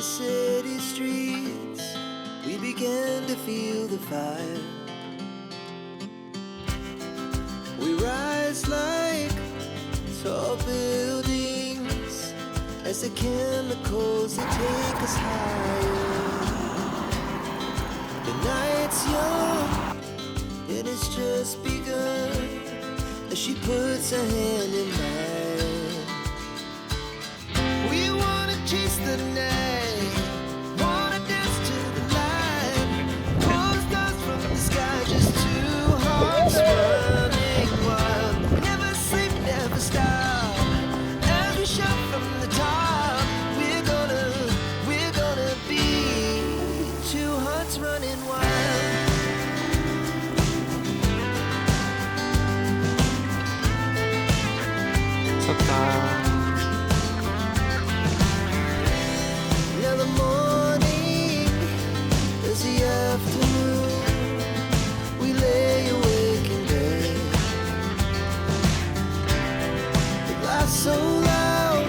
city streets, we began to feel the fire. We rise like tall buildings as the chemicals they take us higher. The night's young and it's just begun as she puts her hand in mine. We wanna chase the night, wanna dance to the light, pull stars from the sky, just two hearts running wild. Never sleep, never stop, as we shout from the top. We're gonna be two hearts running wild. Now the morning is the afternoon. We lay awake in bed. The glass so loud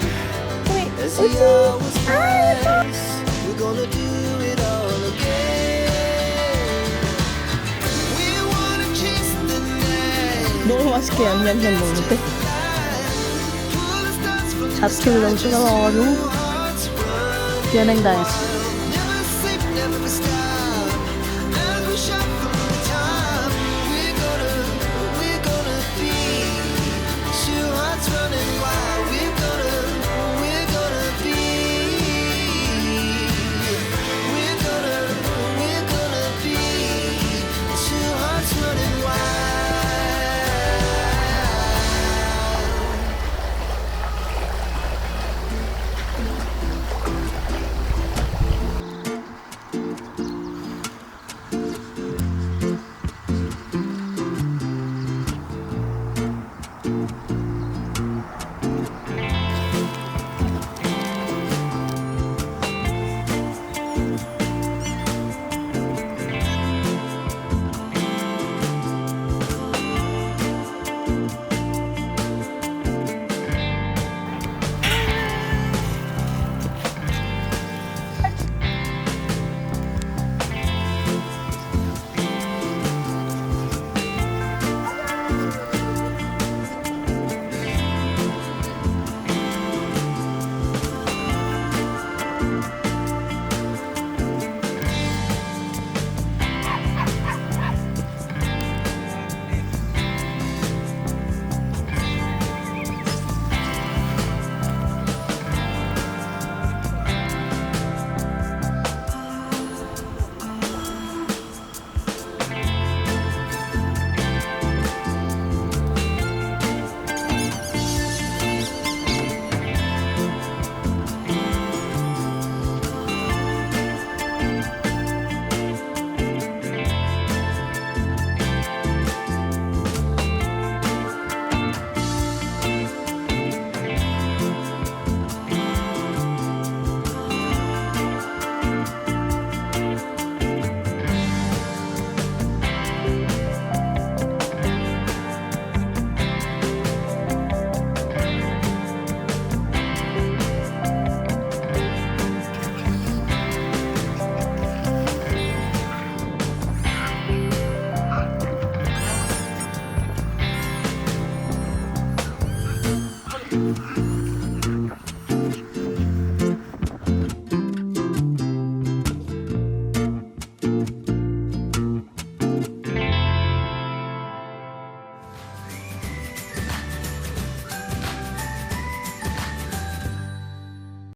as the hours pass. We're gonna do it all again. We wanna chase the night. 너무 맛있게 양념장 먹는데? 잡초를 너무 찍어 먹어가지고 연행당했어.